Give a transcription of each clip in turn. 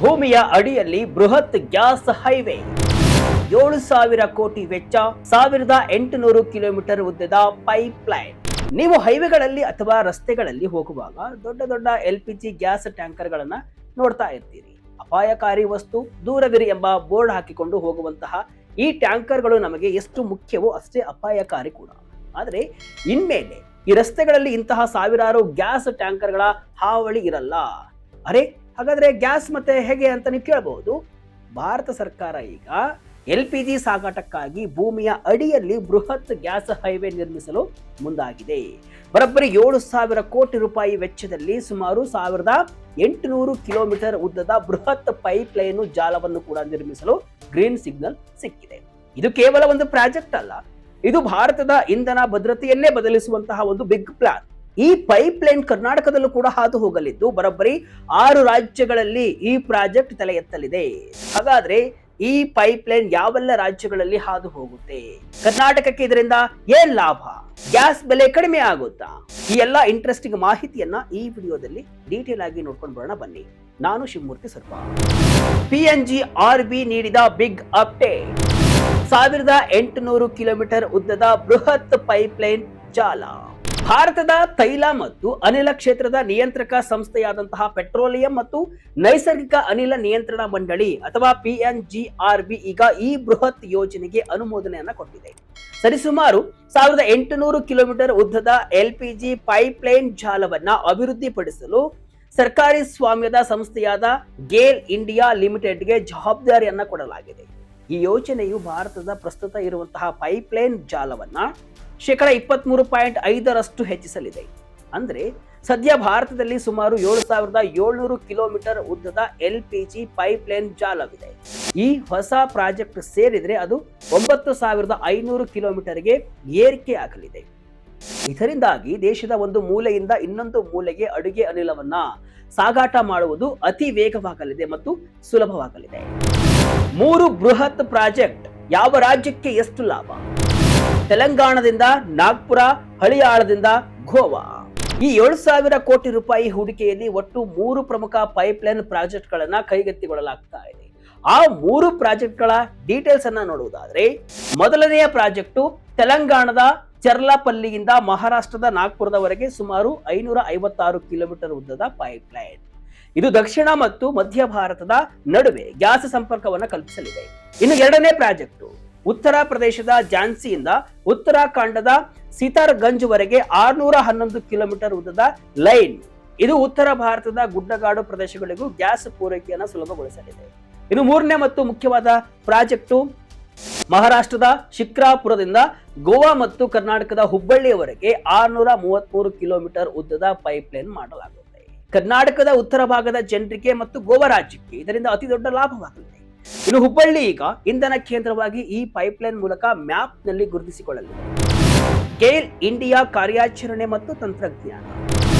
ಭೂಮಿಯ ಅಡಿಯಲ್ಲಿ ಬೃಹತ್ ಗ್ಯಾಸ್ ಹೈವೇ 7,000 ಕೋಟಿ ವೆಚ್ಚ 1,800 ಕಿಲೋಮೀಟರ್ ಉದ್ದದ ಪೈಪ್ ಲೈನ್. ನೀವು ಹೈವೇಗಳಲ್ಲಿ ಅಥವಾ ರಸ್ತೆಗಳಲ್ಲಿ ಹೋಗುವಾಗ ದೊಡ್ಡ ದೊಡ್ಡ LPG ಗ್ಯಾಸ್ ಟ್ಯಾಂಕರ್ಗಳನ್ನ ನೋಡ್ತಾ ಇರ್ತೀರಿ. ಅಪಾಯಕಾರಿ ವಸ್ತು ದೂರವಿರಿ ಎಂಬ ಬೋರ್ಡ್ ಹಾಕಿಕೊಂಡು ಹೋಗುವಂತಹ ಈ ಟ್ಯಾಂಕರ್ಗಳು ನಮಗೆ ಎಷ್ಟು ಮುಖ್ಯವೋ ಅಷ್ಟೇ ಅಪಾಯಕಾರಿ ಕೂಡ. ಆದರೆ ಇನ್ಮೇಲೆ ಈ ರಸ್ತೆಗಳಲ್ಲಿ ಇಂತಹ ಸಾವಿರಾರು ಗ್ಯಾಸ್ ಟ್ಯಾಂಕರ್ಗಳ ಹಾವಳಿ ಇರಲ್ಲ. ಅರೆ ಹಾಗಾದ್ರೆ ಗ್ಯಾಸ್ ಮತ್ತೆ ಹೇಗೆ ಅಂತ ನೀವು ಕೇಳಬಹುದು. ಭಾರತ ಸರ್ಕಾರ ಈಗ LPG ಸಾಗಾಟಕ್ಕಾಗಿ ಭೂಮಿಯ ಅಡಿಯಲ್ಲಿ ಬೃಹತ್ ಗ್ಯಾಸ್ ಹೈವೇ ನಿರ್ಮಿಸಲು ಮುಂದಾಗಿದೆ. ಬರೋಬ್ಬರಿ 7,000 ಕೋಟಿ ರೂಪಾಯಿ ವೆಚ್ಚದಲ್ಲಿ ಸುಮಾರು 1,800 ಕಿಲೋಮೀಟರ್ ಉದ್ದದ ಬೃಹತ್ ಪೈಪ್ ಲೈನ್ ಜಾಲವನ್ನು ಕೂಡ ನಿರ್ಮಿಸಲು ಗ್ರೀನ್ ಸಿಗ್ನಲ್ ಸಿಕ್ಕಿದೆ. ಇದು ಕೇವಲ ಒಂದು ಪ್ರಾಜೆಕ್ಟ್ ಅಲ್ಲ, ಇದು ಭಾರತದ ಇಂಧನ ಭದ್ರತೆಯನ್ನೇ ಬದಲಿಸುವಂತಹ ಒಂದು ಬಿಗ್ ಪ್ಲಾನ್. ಈ ಪೈಪ್ ಲೈನ್ ಕರ್ನಾಟಕದಲ್ಲೂ ಕೂಡ ಹಾದು ಹೋಗಲಿದ್ದು ಬರೋಬ್ಬರಿ 6 ರಾಜ್ಯಗಳಲ್ಲಿ ಈ ಪ್ರಾಜೆಕ್ಟ್ ತಲೆ ಎತ್ತಲಿದೆ. ಹಾಗಾದ್ರೆ ಈ ಪೈಪ್ ಲೈನ್ ಯಾವೆಲ್ಲ ರಾಜ್ಯಗಳಲ್ಲಿ ಹಾದು ಹೋಗುತ್ತೆ, ಕರ್ನಾಟಕಕ್ಕೆ ಇದರಿಂದ ಏನ್ ಲಾಭ, ಗ್ಯಾಸ್ ಬೆಲೆ ಕಡಿಮೆ ಆಗುತ್ತಾ, ಈ ಎಲ್ಲ ಇಂಟ್ರೆಸ್ಟಿಂಗ್ ಮಾಹಿತಿಯನ್ನ ಈ ವಿಡಿಯೋದಲ್ಲಿ ಡೀಟೇಲ್ ಆಗಿ ನೋಡ್ಕೊಂಡು ಬರೋಣ ಬನ್ನಿ. ನಾನು ಶಿವಮೂರ್ತಿ ಸರ್ಪ. PNGRB ನೀಡಿದ ಬಿಗ್ ಅಪ್ಡೇಟ್. 1,800 ಕಿಲೋಮೀಟರ್ ಉದ್ದದ ಬೃಹತ್ ಪೈಪ್ ಲೈನ್ ಜಾಲ. ಭಾರತದ ತೈಲ ಮತ್ತು ಅನಿಲ ಕ್ಷೇತ್ರದ ನಿಯಂತ್ರಕ ಸಂಸ್ಥೆಯಾದಂತಹ ಪೆಟ್ರೋಲಿಯಂ ಮತ್ತು ನೈಸರ್ಗಿಕ ಅನಿಲ ನಿಯಂತ್ರಣ ಮಂಡಳಿ ಅಥವಾ PNGRB ಈಗ ಈ ಬೃಹತ್ ಯೋಜನೆಗೆ ಅನುಮೋದನೆಯನ್ನ ಕೊಟ್ಟಿದೆ. ಸರಿಸುಮಾರು 1,800 ಕಿಲೋಮೀಟರ್ ಉದ್ದದ LPG ಪೈಪ್ ಲೈನ್ ಜಾಲವನ್ನ ಅಭಿವೃದ್ಧಿಪಡಿಸಲು ಸರ್ಕಾರಿ ಸ್ವಾಮ್ಯದ ಸಂಸ್ಥೆಯಾದ ಗೇಲ್ ಇಂಡಿಯಾ ಲಿಮಿಟೆಡ್ಗೆ ಜವಾಬ್ದಾರಿಯನ್ನ ಕೊಡಲಾಗಿದೆ. ಈ ಯೋಜನೆಯು ಭಾರತದ ಪ್ರಸ್ತುತ ಇರುವಂತಹ ಪೈಪ್ ಲೈನ್ ಜಾಲವನ್ನ 23.5% ಹೆಚ್ಚಿಸಲಿದೆ. ಅಂದ್ರೆ ಸದ್ಯ ಭಾರತದಲ್ಲಿ ಸುಮಾರು 7,700 ಕಿಲೋಮೀಟರ್ ಉದ್ದದ LPG ಪೈಪ್ ಲೈನ್ ಜಾಲವಿದೆ. ಈ ಹೊಸ ಪ್ರಾಜೆಕ್ಟ್ ಸೇರಿದ್ರೆ ಅದು 9,500 ಕಿಲೋಮೀಟರ್ಗೆ ಏರಿಕೆ ಆಗಲಿದೆ. ಇದರಿಂದಾಗಿ ದೇಶದ ಒಂದು ಮೂಲೆಯಿಂದ ಇನ್ನೊಂದು ಮೂಲೆಗೆ ಅಡುಗೆ ಅನಿಲವನ್ನ ಸಾಗಾಟ ಮಾಡುವುದು ಅತಿ ವೇಗವಾಗಲಿದೆ ಮತ್ತು ಸುಲಭವಾಗಲಿದೆ. 3 ಬೃಹತ್ ಪ್ರಾಜೆಕ್ಟ್ ಯಾವ ರಾಜ್ಯಕ್ಕೆ ಎಷ್ಟು ಲಾಭ? ತೆಲಂಗಾಣದಿಂದ ನಾಗ್ಪುರ, ಹಳಿಯಾಳದಿಂದ ಗೋವಾ. ಈ 7,000 ಕೋಟಿ ರೂಪಾಯಿ ಹೂಡಿಕೆಯಲ್ಲಿ ಒಟ್ಟು 3 ಪ್ರಮುಖ ಪೈಪ್ ಲೈನ್ ಪ್ರಾಜೆಕ್ಟ್ ಗಳನ್ನ ಕೈಗೆತ್ತಿಕೊಳ್ಳಲಾಗ್ತಾ ಇದೆ. ಆ 3 ಪ್ರಾಜೆಕ್ಟ್ಗಳ ಡೀಟೇಲ್ಸ್ ಅನ್ನ ನೋಡುವುದಾದ್ರೆ, ಮೊದಲನೆಯ ಪ್ರಾಜೆಕ್ಟು ತೆಲಂಗಾಣದ ಚರ್ಲಾಪಲ್ಲಿಯಿಂದ ಮಹಾರಾಷ್ಟ್ರದ ನಾಗ್ಪುರದವರೆಗೆ ಸುಮಾರು 556 ಕಿಲೋಮೀಟರ್ ಉದ್ದದ ಪೈಪ್ ಲೈನ್. ಇದು ದಕ್ಷಿಣ ಮತ್ತು ಮಧ್ಯ ಭಾರತದ ನಡುವೆ ಗ್ಯಾಸ್ ಸಂಪರ್ಕವನ್ನು ಕಲ್ಪಿಸಲಿದೆ. ಇನ್ನು ಎರಡನೇ ಪ್ರಾಜೆಕ್ಟ್ ಉತ್ತರ ಪ್ರದೇಶದ ಝಾನ್ಸಿಯಿಂದ ಉತ್ತರಾಖಂಡದ ಸಿತಾರ್ಗಂಜ್ ವರೆಗೆ 611 ಕಿಲೋಮೀಟರ್ ಉದ್ದದ ಲೈನ್. ಇದು ಉತ್ತರ ಭಾರತದ ಗುಡ್ಡಗಾಡು ಪ್ರದೇಶಗಳಿಗೂ ಗ್ಯಾಸ್ ಪೂರೈಕೆಯನ್ನು ಸುಲಭಗೊಳಿಸಲಿದೆ. ಇನ್ನು ಮೂರನೇ ಮತ್ತು ಮುಖ್ಯವಾದ ಪ್ರಾಜೆಕ್ಟು ಮಹಾರಾಷ್ಟ್ರದ ಶಿಕ್ರಾಪುರದಿಂದ ಗೋವಾ ಮತ್ತು ಕರ್ನಾಟಕದ ಹುಬ್ಬಳ್ಳಿಯವರೆಗೆ 633 ಕಿಲೋಮೀಟರ್ ಉದ್ದದ ಪೈಪ್ ಲೈನ್ ಮಾಡಲಾಗುತ್ತೆ. ಕರ್ನಾಟಕದ ಉತ್ತರ ಭಾಗದ ಜನರಿಗೆ ಮತ್ತು ಗೋವಾ ರಾಜ್ಯಕ್ಕೆ ಇದರಿಂದ ಅತಿ ದೊಡ್ಡ ಲಾಭವಾಗಲಿದೆ. ಇನ್ನು ಹುಬ್ಬಳ್ಳಿ ಈಗ ಇಂಧನ ಕೇಂದ್ರವಾಗಿ ಈ ಪೈಪ್ ಲೈನ್ ಮೂಲಕ ಮ್ಯಾಪ್ ನಲ್ಲಿ ಗುರುತಿಸಿಕೊಳ್ಳಲಿದೆ. ಗೇಲ್ ಇಂಡಿಯಾ ಕಾರ್ಯಾಚರಣೆ ಮತ್ತು ತಂತ್ರಜ್ಞಾನ.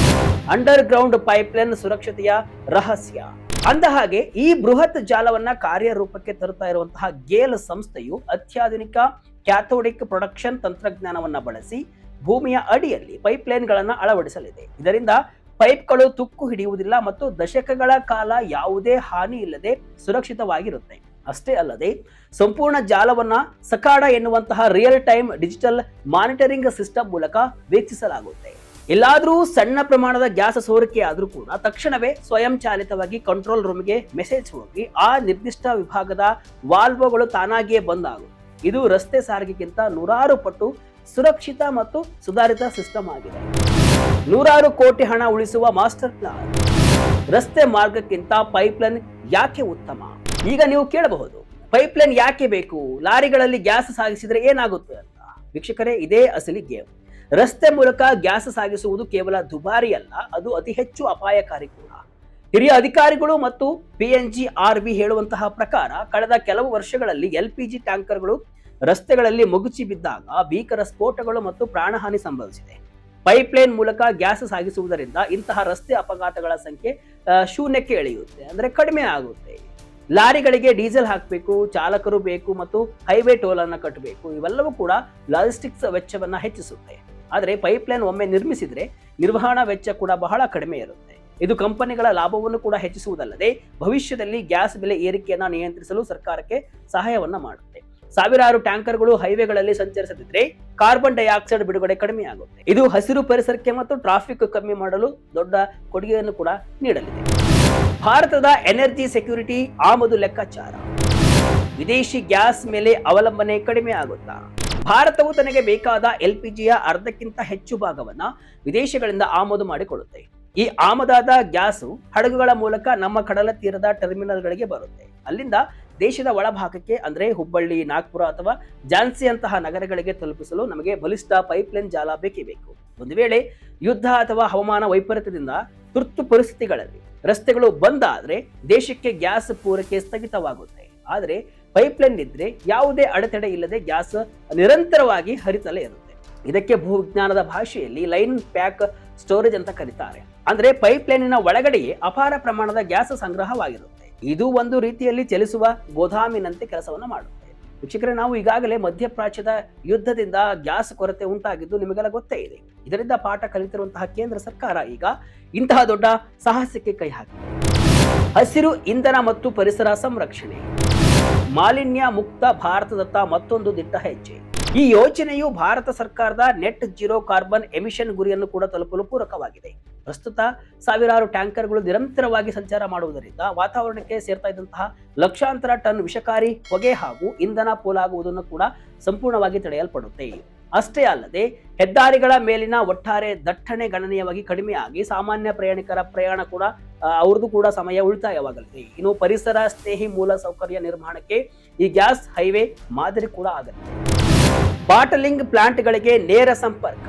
ಅಂಡರ್ ಗ್ರೌಂಡ್ ಪೈಪ್ ಲೈನ್ ಸುರಕ್ಷತೆಯ ರಹಸ್ಯ. ಅಂದ ಹಾಗೆ ಈ ಬೃಹತ್ ಜಾಲವನ್ನ ಕಾರ್ಯರೂಪಕ್ಕೆ ತರುತ್ತಾ ಇರುವಂತಹ ಗೇಲ್ ಸಂಸ್ಥೆಯು ಅತ್ಯಾಧುನಿಕ ಕ್ಯಾಥೋಡಿಕ್ ಪ್ರೊಡಕ್ಷನ್ ತಂತ್ರಜ್ಞಾನವನ್ನ ಬಳಸಿ ಭೂಮಿಯ ಅಡಿಯಲ್ಲಿ ಪೈಪ್ ಲೈನ್ ಗಳನ್ನ ಅಳವಡಿಸಲಿದೆ. ಇದರಿಂದ ಪೈಪ್ಗಳು ತುಕ್ಕು ಹಿಡಿಯುವುದಿಲ್ಲ ಮತ್ತು ದಶಕಗಳ ಕಾಲ ಯಾವುದೇ ಹಾನಿ ಇಲ್ಲದೆ ಸುರಕ್ಷಿತವಾಗಿರುತ್ತೆ. ಅಷ್ಟೇ ಅಲ್ಲದೆ ಸಂಪೂರ್ಣ ಜಾಲವನ್ನ ಸಕಾಡ ಎನ್ನುವಂತಹ real time digital monitoring system ಮೂಲಕ ವೀಕ್ಷಿಸಲಾಗುತ್ತೆ. ಎಲ್ಲಾದ್ರೂ ಸಣ್ಣ ಪ್ರಮಾಣದ ಗ್ಯಾಸ್ ಸೋರಿಕೆ ಆದ್ರೂ ಕೂಡ ತಕ್ಷಣವೇ ಸ್ವಯಂ ಚಾಲಿತವಾಗಿ ಕಂಟ್ರೋಲ್ ರೂಮ್ಗೆ ಮೆಸೇಜ್ ಹೋಗಿ ಆ ನಿರ್ದಿಷ್ಟ ವಿಭಾಗದ ವಾಲ್ವ್ಗಳು ತಾನಾಗಿಯೇ ಬಂದ್ ಆಗುತ್ತೆ. ಇದು ರಸ್ತೆ ಸಾರಿಗೆಗಿಂತ 100 ಪಟ್ಟು ಸುರಕ್ಷಿತ ಮತ್ತು ಸುಧಾರಿತ ಸಿಸ್ಟಮ್ ಆಗಿದೆ. 100 ಕೋಟಿ ಹಣ ಉಳಿಸುವ ಮಾಸ್ಟರ್ ಪ್ಲಾನ್. ರಸ್ತೆ ಮಾರ್ಗಕ್ಕಿಂತ ಪೈಪ್ ಲೈನ್ ಯಾಕೆ ಉತ್ತಮ? ಈಗ ನೀವು ಕೇಳಬಹುದು, ಪೈಪ್ ಲೈನ್ ಯಾಕೆ ಬೇಕು, ಲಾರಿಗಳಲ್ಲಿ ಗ್ಯಾಸ್ ಸಾಗಿಸಿದ್ರೆ ಏನಾಗುತ್ತೆ ಅಂತ. ವೀಕ್ಷಕರೇ, ಇದೇ ಅಸಲಿ ಗೇಮ್. ರಸ್ತೆ ಮೂಲಕ ಗ್ಯಾಸ್ ಸಾಗಿಸುವುದು ಕೇವಲ ದುಬಾರಿ ಅಲ್ಲ, ಅದು ಅತಿ ಹೆಚ್ಚು ಅಪಾಯಕಾರಿ ಕೂಡ. ಹಿರಿಯ ಅಧಿಕಾರಿಗಳು ಮತ್ತು PNGRB ಹೇಳುವಂತಹ ಪ್ರಕಾರ ಕಳೆದ ಕೆಲವು ವರ್ಷಗಳಲ್ಲಿ LPG ಟ್ಯಾಂಕರ್ಗಳು ರಸ್ತೆಗಳಲ್ಲಿ ಮುಗುಚಿ ಬಿದ್ದಾಗ ಭೀಕರ ಸ್ಫೋಟಗಳು ಮತ್ತು ಪ್ರಾಣಹಾನಿ ಸಂಭವಿಸಿದೆ. ಪೈಪ್ ಲೈನ್ ಮೂಲಕ ಗ್ಯಾಸ್ ಸಾಗಿಸುವುದರಿಂದ ಇಂತಹ ರಸ್ತೆ ಅಪಘಾತಗಳ ಸಂಖ್ಯೆ ಶೂನ್ಯಕ್ಕೆ ಇಳಿಯುತ್ತೆ, ಅಂದ್ರೆ ಕಡಿಮೆ ಆಗುತ್ತೆ. ಲಾರಿಗಳಿಗೆ ಡೀಸೆಲ್ ಹಾಕಬೇಕು, ಚಾಲಕರು ಬೇಕು ಮತ್ತು ಹೈವೇ ಟೋಲ್ ಅನ್ನ ಕಟ್ಟಬೇಕು. ಇವೆಲ್ಲವೂ ಕೂಡ ಲಾಜಿಸ್ಟಿಕ್ಸ್ ವೆಚ್ಚವನ್ನ ಹೆಚ್ಚಿಸುತ್ತೆ. ಆದರೆ ಪೈಪ್ ಲೈನ್ ಒಮ್ಮೆ ನಿರ್ಮಿಸಿದ್ರೆ ನಿರ್ವಹಣಾ ವೆಚ್ಚ ಕೂಡ ಬಹಳ ಕಡಿಮೆ ಇರುತ್ತೆ. ಇದು ಕಂಪನಿಗಳ ಲಾಭವನ್ನು ಕೂಡ ಹೆಚ್ಚಿಸುವುದಲ್ಲದೆ ಭವಿಷ್ಯದಲ್ಲಿ ಗ್ಯಾಸ್ ಬೆಲೆ ಏರಿಕೆಯನ್ನ ನಿಯಂತ್ರಿಸಲು ಸರ್ಕಾರಕ್ಕೆ ಸಹಾಯವನ್ನ ಮಾಡುತ್ತೆ. ಸಾವಿರಾರು ಟ್ಯಾಂಕರ್ಗಳು ಹೈವೇಗಳಲ್ಲಿ ಸಂಚರಿಸದಿದ್ರೆ ಕಾರ್ಬನ್ ಡೈಆಕ್ಸೈಡ್ ಬಿಡುಗಡೆ ಕಡಿಮೆಯಾಗುತ್ತೆ. ಇದು ಹಸಿರು ಪರಿಸರಕ್ಕೆ ಮತ್ತು ಟ್ರಾಫಿಕ್ ಕಮ್ಮಿ ಮಾಡಲು ದೊಡ್ಡ ಕೊಡುಗೆಯನ್ನು ಕೂಡ ನೀಡಲಿದೆ. ಭಾರತದ ಎನರ್ಜಿ ಸೆಕ್ಯೂರಿಟಿ ಆಮದು ಲೆಕ್ಕಾಚಾರ. ವಿದೇಶಿ ಗ್ಯಾಸ್ ಮೇಲೆ ಅವಲಂಬನೆ ಕಡಿಮೆ ಆಗುತ್ತಾ? ಭಾರತವು ತನಗೆ ಬೇಕಾದ ಎಲ್ಪಿಜಿಯ ಅರ್ಧಕ್ಕಿಂತ ಹೆಚ್ಚು ಭಾಗವನ್ನ ವಿದೇಶಗಳಿಂದ ಆಮದು ಮಾಡಿಕೊಳ್ಳುತ್ತೆ. ಈ ಆಮದಾದ ಗ್ಯಾಸು ಹಡಗುಗಳ ಮೂಲಕ ನಮ್ಮ ಕಡಲ ತೀರದ ಟರ್ಮಿನಲ್ಗಳಿಗೆ ಬರುತ್ತೆ. ಅಲ್ಲಿಂದ ದೇಶದ ಒಳಭಾಗಕ್ಕೆ ಅಂದ್ರೆ ಹುಬ್ಬಳ್ಳಿ, ನಾಗ್ಪುರ ಅಥವಾ ಝಾನ್ಸಿ ಅಂತಹ ನಗರಗಳಿಗೆ ತಲುಪಿಸಲು ನಮಗೆ ಬಲಿಷ್ಠ ಪೈಪ್ಲೈನ್ ಜಾಲ ಬೇಕೇ ಬೇಕು. ಒಂದು ವೇಳೆ ಯುದ್ಧ ಅಥವಾ ಹವಾಮಾನ ವೈಪರೀತ್ಯದಿಂದ ತುರ್ತು ಪರಿಸ್ಥಿತಿಗಳಲ್ಲಿ ರಸ್ತೆಗಳು ಬಂದ್ ಆದ್ರೆ ದೇಶಕ್ಕೆ ಗ್ಯಾಸ್ ಪೂರೈಕೆ ಸ್ಥಗಿತವಾಗುತ್ತೆ. ಆದರೆ ಪೈಪ್ಲೈನ್ ಇದ್ರೆ ಯಾವುದೇ ಅಡೆತಡೆ ಇಲ್ಲದೆ ಗ್ಯಾಸ್ ನಿರಂತರವಾಗಿ ಹರಿತಲೇ ಇರುತ್ತೆ. ಇದಕ್ಕೆ ಭೂವಿಜ್ಞಾನದ ಭಾಷೆಯಲ್ಲಿ ಲೈನ್ ಪ್ಯಾಕ್ ಸ್ಟೋರೇಜ್ ಅಂತ ಕರೀತಾರೆ. ಅಂದ್ರೆ ಪೈಪ್ಲೈನಿನ ಒಳಗಡೆಯೇ ಅಪಾರ ಪ್ರಮಾಣದ ಗ್ಯಾಸ್ ಸಂಗ್ರಹವಾಗಿರುತ್ತೆ. ಇದು ಒಂದು ರೀತಿಯಲ್ಲಿ ಚಲಿಸುವ ಗೋದಾಮಿನಂತೆ ಕೆಲಸವನ್ನ ಮಾಡುತ್ತೆ. ವೀಕ್ಷಕರೇ, ನಾವು ಈಗಾಗಲೇ ಮಧ್ಯಪ್ರಾಚ್ಯದ ಯುದ್ಧದಿಂದ ಗ್ಯಾಸ್ ಕೊರತೆ ಉಂಟಾಗಿದ್ದು ನಿಮಗೆಲ್ಲ ಗೊತ್ತೇ ಇದೆ. ಇದರಿಂದ ಪಾಠ ಕಲಿತಿರುವಂತಹ ಕೇಂದ್ರ ಸರ್ಕಾರ ಈಗ ಇಂತಹ ದೊಡ್ಡ ಸಾಹಸಕ್ಕೆ ಕೈ ಹಾಕಿದೆ. ಹಸಿರು ಇಂಧನ ಮತ್ತು ಪರಿಸರ ಸಂರಕ್ಷಣೆ. ಮಾಲಿನ್ಯ ಮುಕ್ತ ಭಾರತದತ್ತ ಮತ್ತೊಂದು ದಿಟ್ಟ ಹೆಜ್ಜೆ. ಈ ಯೋಜನೆಯು ಭಾರತ ಸರ್ಕಾರದ ನೆಟ್ ಜೀರೋ ಕಾರ್ಬನ್ ಎಮಿಷನ್ ಗುರಿಯನ್ನು ಕೂಡ ತಲುಪಲು ಪೂರಕವಾಗಿದೆ. ಪ್ರಸ್ತುತ ಸಾವಿರಾರು ಟ್ಯಾಂಕರ್ಗಳು ನಿರಂತರವಾಗಿ ಸಂಚಾರ ಮಾಡುವುದರಿಂದ ವಾತಾವರಣಕ್ಕೆ ಸೇರ್ತಾ ಇದ್ದಂತಹ ಲಕ್ಷಾಂತರ ಟನ್ ವಿಷಕಾರಿ ಹೊಗೆ ಹಾಗೂ ಇಂಧನ ಪೋಲಾಗುವುದನ್ನು ಕೂಡ ಸಂಪೂರ್ಣವಾಗಿ ತಡೆಯಲ್ಪಡುತ್ತೆ. ಅಷ್ಟೇ ಅಲ್ಲದೆ ಹೆದ್ದಾರಿಗಳ ಮೇಲಿನ ಒಟ್ಟಾರೆ ದಟ್ಟಣೆ ಗಣನೀಯವಾಗಿ ಕಡಿಮೆಯಾಗಿ ಸಾಮಾನ್ಯ ಪ್ರಯಾಣಿಕರ ಪ್ರಯಾಣ ಕೂಡ ಅವ್ರದ್ದು ಕೂಡ ಸಮಯ ಉಳಿತಾಯವಾಗಲಿದೆ. ಇನ್ನು ಪರಿಸರ ಸ್ನೇಹಿ ಮೂಲ ಸೌಕರ್ಯ ನಿರ್ಮಾಣಕ್ಕೆ ಈ ಗ್ಯಾಸ್ ಹೈವೇ ಮಾದರಿ ಕೂಡ ಆಗಲಿದೆ. ಬಾಟಲಿಂಗ್ ಪ್ಲಾಂಟ್ಗಳಿಗೆ ನೇರ ಸಂಪರ್ಕ.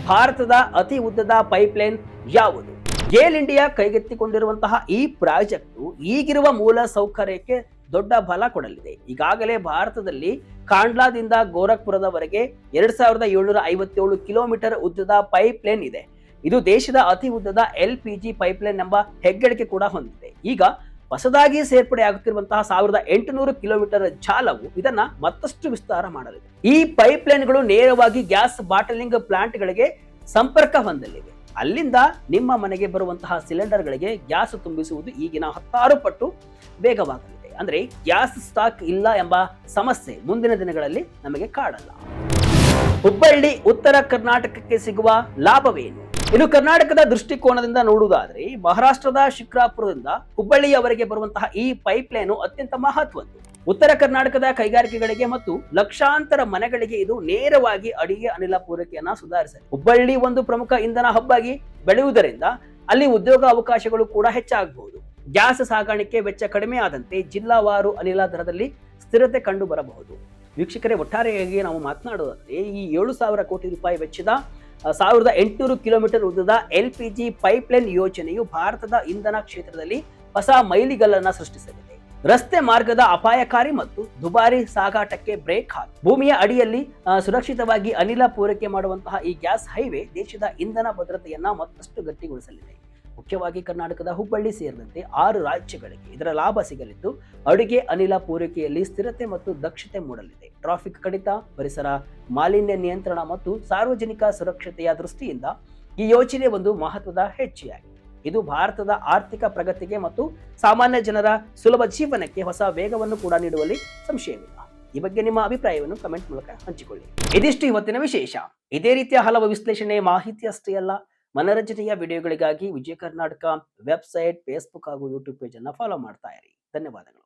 ಭಾರತದ ಅತಿ ಉದ್ದದ ಪೈಪ್ಲೈನ್ ಯಾವುದು? ಗೇಲ್ ಇಂಡಿಯಾ ಕೈಗೆತ್ತಿಕೊಂಡಿರುವಂತಹ ಈ ಪ್ರಾಜೆಕ್ಟ್ ಈಗಿರುವ ಮೂಲ ಸೌಕರ್ಯಕ್ಕೆ ದೊಡ್ಡ ಬಲ ಕೊಡಲಿದೆ. ಈಗಾಗಲೇ ಭಾರತದಲ್ಲಿ ಕಾಂಡ್ಲಾದಿಂದ ಗೋರಖ್ಪುರದವರೆಗೆ 2757 ಕಿಲೋಮೀಟರ್ ಉದ್ದದ ಪೈಪ್ಲೈನ್ ಇದೆ. ಇದು ದೇಶದ ಅತಿ ಉದ್ದದ LPG ಪೈಪ್ಲೈನ್ ಎಂಬ ಹೆಗ್ಗಳಿಕೆ ಕೂಡ ಹೊಂದಿದೆ. ಈಗ ಹೊಸದಾಗಿ ಸೇರ್ಪಡೆ ಆಗುತ್ತಿರುವಂತಹ 1800 ಕಿಲೋಮೀಟರ್ ಜಾಲವು ಇದನ್ನ ಮತ್ತಷ್ಟು ವಿಸ್ತಾರ ಮಾಡಲಿದೆ. ಈ ಪೈಪ್ಲೈನ್ಗಳು ನೇರವಾಗಿ ಗ್ಯಾಸ್ ಬಾಟಲಿಂಗ್ ಪ್ಲಾಂಟ್ಗಳಿಗೆ ಸಂಪರ್ಕ ಹೊಂದಲಿವೆ. ಅಲ್ಲಿಂದ ನಿಮ್ಮ ಮನೆಗೆ ಬರುವಂತಹ ಸಿಲಿಂಡರ್ಗಳಿಗೆ ಗ್ಯಾಸ್ ತುಂಬಿಸುವುದು ಈಗಿನ 10 ಪಟ್ಟು ವೇಗವಾಗಲಿದೆ. ಅಂದ್ರೆ ಗ್ಯಾಸ್ ಸ್ಟಾಕ್ ಇಲ್ಲ ಎಂಬ ಸಮಸ್ಯೆ ಮುಂದಿನ ದಿನಗಳಲ್ಲಿ ನಮಗೆ ಕಾಡಲ್ಲ. ಹುಬ್ಬಳ್ಳಿ ಉತ್ತರ ಕರ್ನಾಟಕಕ್ಕೆ ಸಿಗುವ ಲಾಭವೇನು? ಇನ್ನು ಕರ್ನಾಟಕದ ದೃಷ್ಟಿಕೋನದಿಂದ ನೋಡುವುದಾದ್ರೆ ಮಹಾರಾಷ್ಟ್ರದ ಶಿಕ್ರಾಪುರದಿಂದ ಹುಬ್ಬಳ್ಳಿಯವರೆಗೆ ಬರುವಂತಹ ಈ ಪೈಪ್ಲೈನ್ ಅತ್ಯಂತ ಮಹತ್ವದ್ದು. ಉತ್ತರ ಕರ್ನಾಟಕದ ಕೈಗಾರಿಕೆಗಳಿಗೆ ಮತ್ತು ಲಕ್ಷಾಂತರ ಮನೆಗಳಿಗೆ ಇದು ನೇರವಾಗಿ ಅಡಿಗೆ ಅನಿಲ ಪೂರೈಕೆಯನ್ನ ಸುಧಾರಿಸಿದೆ. ಹುಬ್ಬಳ್ಳಿ ಒಂದು ಪ್ರಮುಖ ಇಂಧನ ಹಬ್ ಆಗಿ ಬೆಳೆಯುವುದರಿಂದ ಅಲ್ಲಿ ಉದ್ಯೋಗ ಅವಕಾಶಗಳು ಕೂಡ ಹೆಚ್ಚಾಗಬಹುದು. ಗ್ಯಾಸ್ ಸಾಗಾಣಿಕೆ ವೆಚ್ಚ ಕಡಿಮೆ ಆದಂತೆ ಜಿಲ್ಲಾವಾರು ಅನಿಲ ದರದಲ್ಲಿ ಸ್ಥಿರತೆ ಕಂಡು ಬರಬಹುದು. ವೀಕ್ಷಕರೇ, ಒಟ್ಟಾರೆಯಾಗಿ ನಾವು ಮಾತನಾಡುವುದಾದ್ರೆ ಈ 7,000 ಕೋಟಿ ರೂಪಾಯಿ ವೆಚ್ಚದ 1800 ಕಿಲೋಮೀಟರ್ ಉದ್ದದ LPG ಪೈಪ್ಲೈನ್ ಯೋಜನೆಯು ಭಾರತದ ಇಂಧನ ಕ್ಷೇತ್ರದಲ್ಲಿ ಹೊಸ ಮೈಲಿಗಲ್ಲನ್ನ ಸೃಷ್ಟಿಸಲಿದೆ. ರಸ್ತೆ ಮಾರ್ಗದ ಅಪಾಯಕಾರಿ ಮತ್ತು ದುಬಾರಿ ಸಾಗಾಟಕ್ಕೆ ಬ್ರೇಕ್ ಹಾಕಿ ಭೂಮಿಯ ಅಡಿಯಲ್ಲಿ ಸುರಕ್ಷಿತವಾಗಿ ಅನಿಲ ಪೂರೈಕೆ ಮಾಡುವಂತಹ ಈ ಗ್ಯಾಸ್ ಹೈವೇ ದೇಶದ ಇಂಧನ ಭದ್ರತೆಯನ್ನ ಮತ್ತಷ್ಟು ಗಟ್ಟಿಗೊಳಿಸಲಿದೆ. ಮುಖ್ಯವಾಗಿ ಕರ್ನಾಟಕದ ಹುಬ್ಬಳ್ಳಿ ಸೇರಿದಂತೆ 6 ರಾಜ್ಯಗಳಿಗೆ ಇದರ ಲಾಭ ಸಿಗಲಿದ್ದು ಅಡುಗೆ ಅನಿಲ ಪೂರೈಕೆಯಲ್ಲಿ ಸ್ಥಿರತೆ ಮತ್ತು ದಕ್ಷತೆ ಮೂಡಲಿದೆ. ಟ್ರಾಫಿಕ್ ಕಡಿತ, ಪರಿಸರ ಮಾಲಿನ್ಯ ನಿಯಂತ್ರಣ ಮತ್ತು ಸಾರ್ವಜನಿಕ ಸುರಕ್ಷತೆಯ ದೃಷ್ಟಿಯಿಂದ ಈ ಯೋಜನೆ ಒಂದು ಮಹತ್ವದ ಹೆಜ್ಜೆಯಾಗಿದೆ. ಇದು ಭಾರತದ ಆರ್ಥಿಕ ಪ್ರಗತಿಗೆ ಮತ್ತು ಸಾಮಾನ್ಯ ಜನರ ಸುಲಭ ಜೀವನಕ್ಕೆ ಹೊಸ ವೇಗವನ್ನು ಕೂಡ ನೀಡುವಲ್ಲಿ ಸಂಶಯವಿಲ್ಲ. ಈ ಬಗ್ಗೆ ನಿಮ್ಮ ಅಭಿಪ್ರಾಯವನ್ನು ಕಮೆಂಟ್ ಮೂಲಕ ಹಂಚಿಕೊಳ್ಳಿ. ಇದಿಷ್ಟು ಇವತ್ತಿನ ವಿಶೇಷ. ಇದೇ ರೀತಿಯ ಹಲವು ವಿಶ್ಲೇಷಣೆ, ಮಾಹಿತಿ ಅಷ್ಟೇ ಅಲ್ಲ, ಮನರಂಜನೆಯ ವಿಡಿಯೋಗಳಿಗಾಗಿ ವಿಜಯ ಕರ್ನಾಟಕ ವೆಬ್ಸೈಟ್, ಫೇಸ್ಬುಕ್ ಹಾಗೂ ಯೂಟ್ಯೂಬ್ ಪೇಜ್ ಅನ್ನು ಫಾಲೋ ಮಾಡ್ತಾ ಇರಿ. ಧನ್ಯವಾದಗಳು.